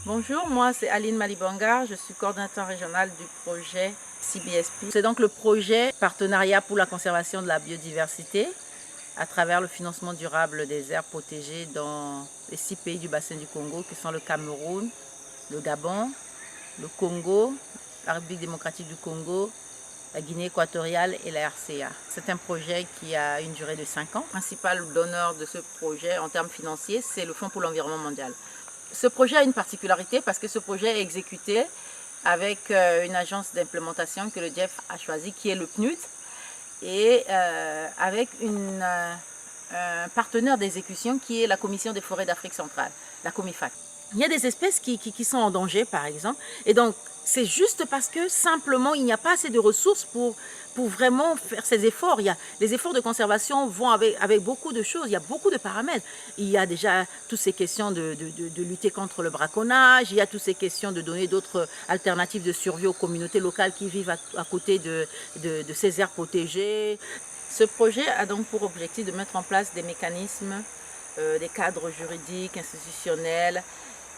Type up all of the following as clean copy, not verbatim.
Bonjour, moi c'est Aline Malibanga, je suis coordinateur régional du projet CBSP. C'est donc le projet Partenariat pour la conservation de la biodiversité à travers le financement durable des aires protégées dans les 6 pays du bassin du Congo qui sont le Cameroun, le Gabon, le Congo, la République démocratique du Congo, la Guinée équatoriale et la RCA. C'est un projet qui a une durée de 5 ans. Le principal donneur de ce projet en termes financiers, c'est le Fonds pour l'environnement mondial. Ce projet a une particularité parce que ce projet est exécuté avec une agence d'implémentation que le GEF a choisi, qui est le PNUD, et avec un partenaire d'exécution qui est la Commission des forêts d'Afrique centrale, la COMIFAC. Il y a des espèces qui sont en danger, par exemple, et donc c'est juste parce que simplement il n'y a pas assez de ressources pour vraiment faire ces efforts. Les efforts de conservation vont avec beaucoup de choses, il y a beaucoup de paramètres. Il y a déjà toutes ces questions de lutter contre le braconnage, il y a toutes ces questions de donner d'autres alternatives de survie aux communautés locales qui vivent à côté de ces aires protégées. Ce projet a donc pour objectif de mettre en place des mécanismes, des cadres juridiques, institutionnels,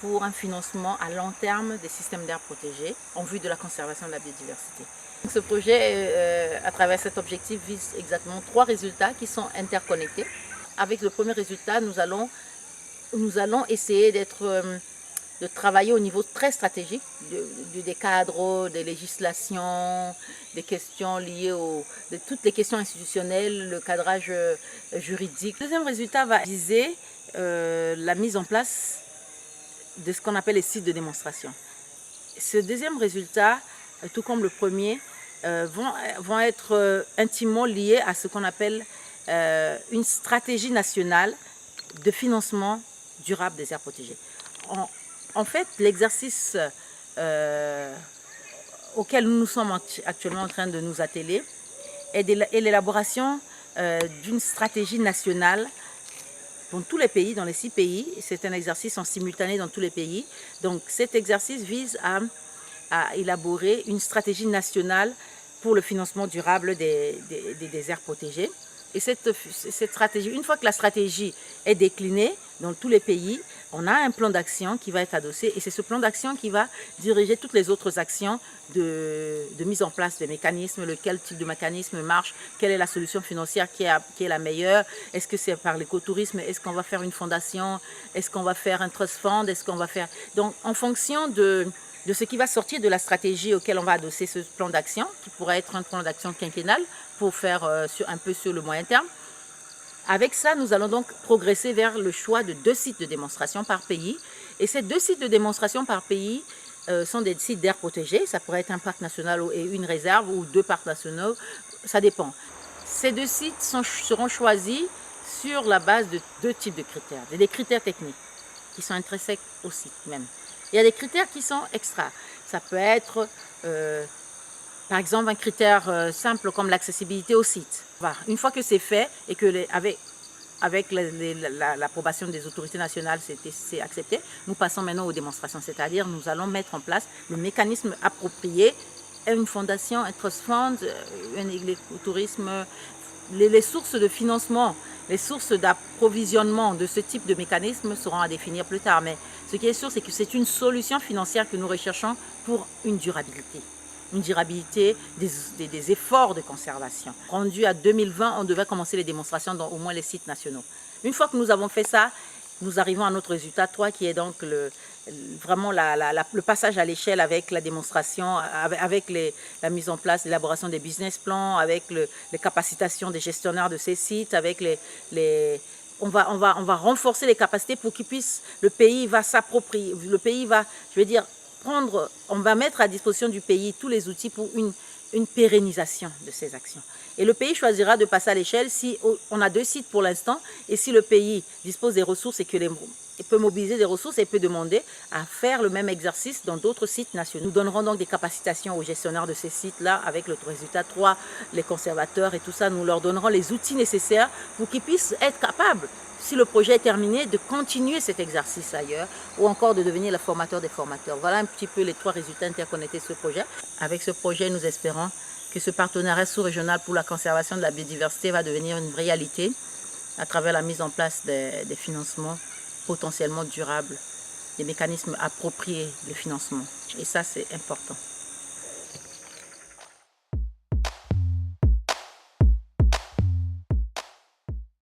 pour un financement à long terme des systèmes d'aires protégés en vue de la conservation de la biodiversité. Ce projet, à travers cet objectif, vise exactement 3 résultats qui sont interconnectés. Avec le premier résultat, nous allons essayer de travailler au niveau très stratégique des cadres, des législations, des questions liées de toutes les questions institutionnelles, le cadrage juridique. Le deuxième résultat va viser la mise en place de ce qu'on appelle les sites de démonstration. Ce deuxième résultat, tout comme le premier, vont être intimement liés à ce qu'on appelle une stratégie nationale de financement durable des aires protégées. En fait, l'exercice auquel nous sommes actuellement en train de nous atteler est l'élaboration d'une stratégie nationale dans tous les pays, dans les 6 pays. C'est un exercice en simultané dans tous les pays. Donc cet exercice vise à élaborer une stratégie nationale pour le financement durable des aires protégées. Et cette stratégie, une fois que la stratégie est déclinée dans tous les pays, on a un plan d'action qui va être adossé et c'est ce plan d'action qui va diriger toutes les autres actions de mise en place des mécanismes, lequel type de mécanisme marche, quelle est la solution financière qui est la meilleure, est-ce que c'est par l'écotourisme, est-ce qu'on va faire une fondation, est-ce qu'on va faire un trust fund, est-ce qu'on va faire... Donc en fonction de ce qui va sortir de la stratégie auquel on va adosser ce plan d'action, qui pourrait être un plan d'action quinquennal pour faire un peu sur le moyen terme. Avec ça, nous allons donc progresser vers le choix de 2 sites de démonstration par pays. Et ces 2 sites de démonstration par pays sont des sites d'aires protégées. Ça pourrait être un parc national et une réserve ou 2 parcs nationaux, ça dépend. Ces 2 sites seront choisis sur la base de 2 types de critères. Des critères techniques qui sont intrinsèques au site même. Il y a des critères qui sont extra. Ça peut être, par exemple, un critère simple comme l'accessibilité au site. Voilà. Une fois que c'est fait et que avec l'approbation des autorités nationales, c'est accepté, nous passons maintenant aux démonstrations. C'est-à-dire, nous allons mettre en place le mécanisme approprié, une fondation, un trust fund, l'écotourisme, les sources de financement, les sources d'approvisionnement de ce type de mécanisme seront à définir plus tard. Mais ce qui est sûr, c'est que c'est une solution financière que nous recherchons pour une durabilité. Une durabilité des efforts de conservation. Rendu à 2020, on devait commencer les démonstrations dans au moins les sites nationaux. Une fois que nous avons fait ça, nous arrivons à notre résultat 3 qui est donc vraiment le passage à l'échelle avec la démonstration, avec la mise en place, l'élaboration des business plans, avec les capacitations des gestionnaires de ces sites, avec on va renforcer les capacités pour qu'ils puissent, le pays va s'approprier, le pays va, je veux dire, on va mettre à disposition du pays tous les outils pour une pérennisation de ces actions. Et le pays choisira de passer à l'échelle si on a 2 sites pour l'instant et si le pays dispose des ressources et peut mobiliser des ressources et peut demander à faire le même exercice dans d'autres sites nationaux. Nous donnerons donc des capacitations aux gestionnaires de ces sites-là avec le résultat 3, les conservateurs et tout ça. Nous leur donnerons les outils nécessaires pour qu'ils puissent être capables, si le projet est terminé, de continuer cet exercice ailleurs ou encore de devenir le formateur des formateurs. Voilà un petit peu les 3 résultats interconnectés de ce projet. Avec ce projet, nous espérons que ce partenariat sous-régional pour la conservation de la biodiversité va devenir une réalité à travers la mise en place des financements potentiellement durables des mécanismes appropriés de financement. Et ça, c'est important.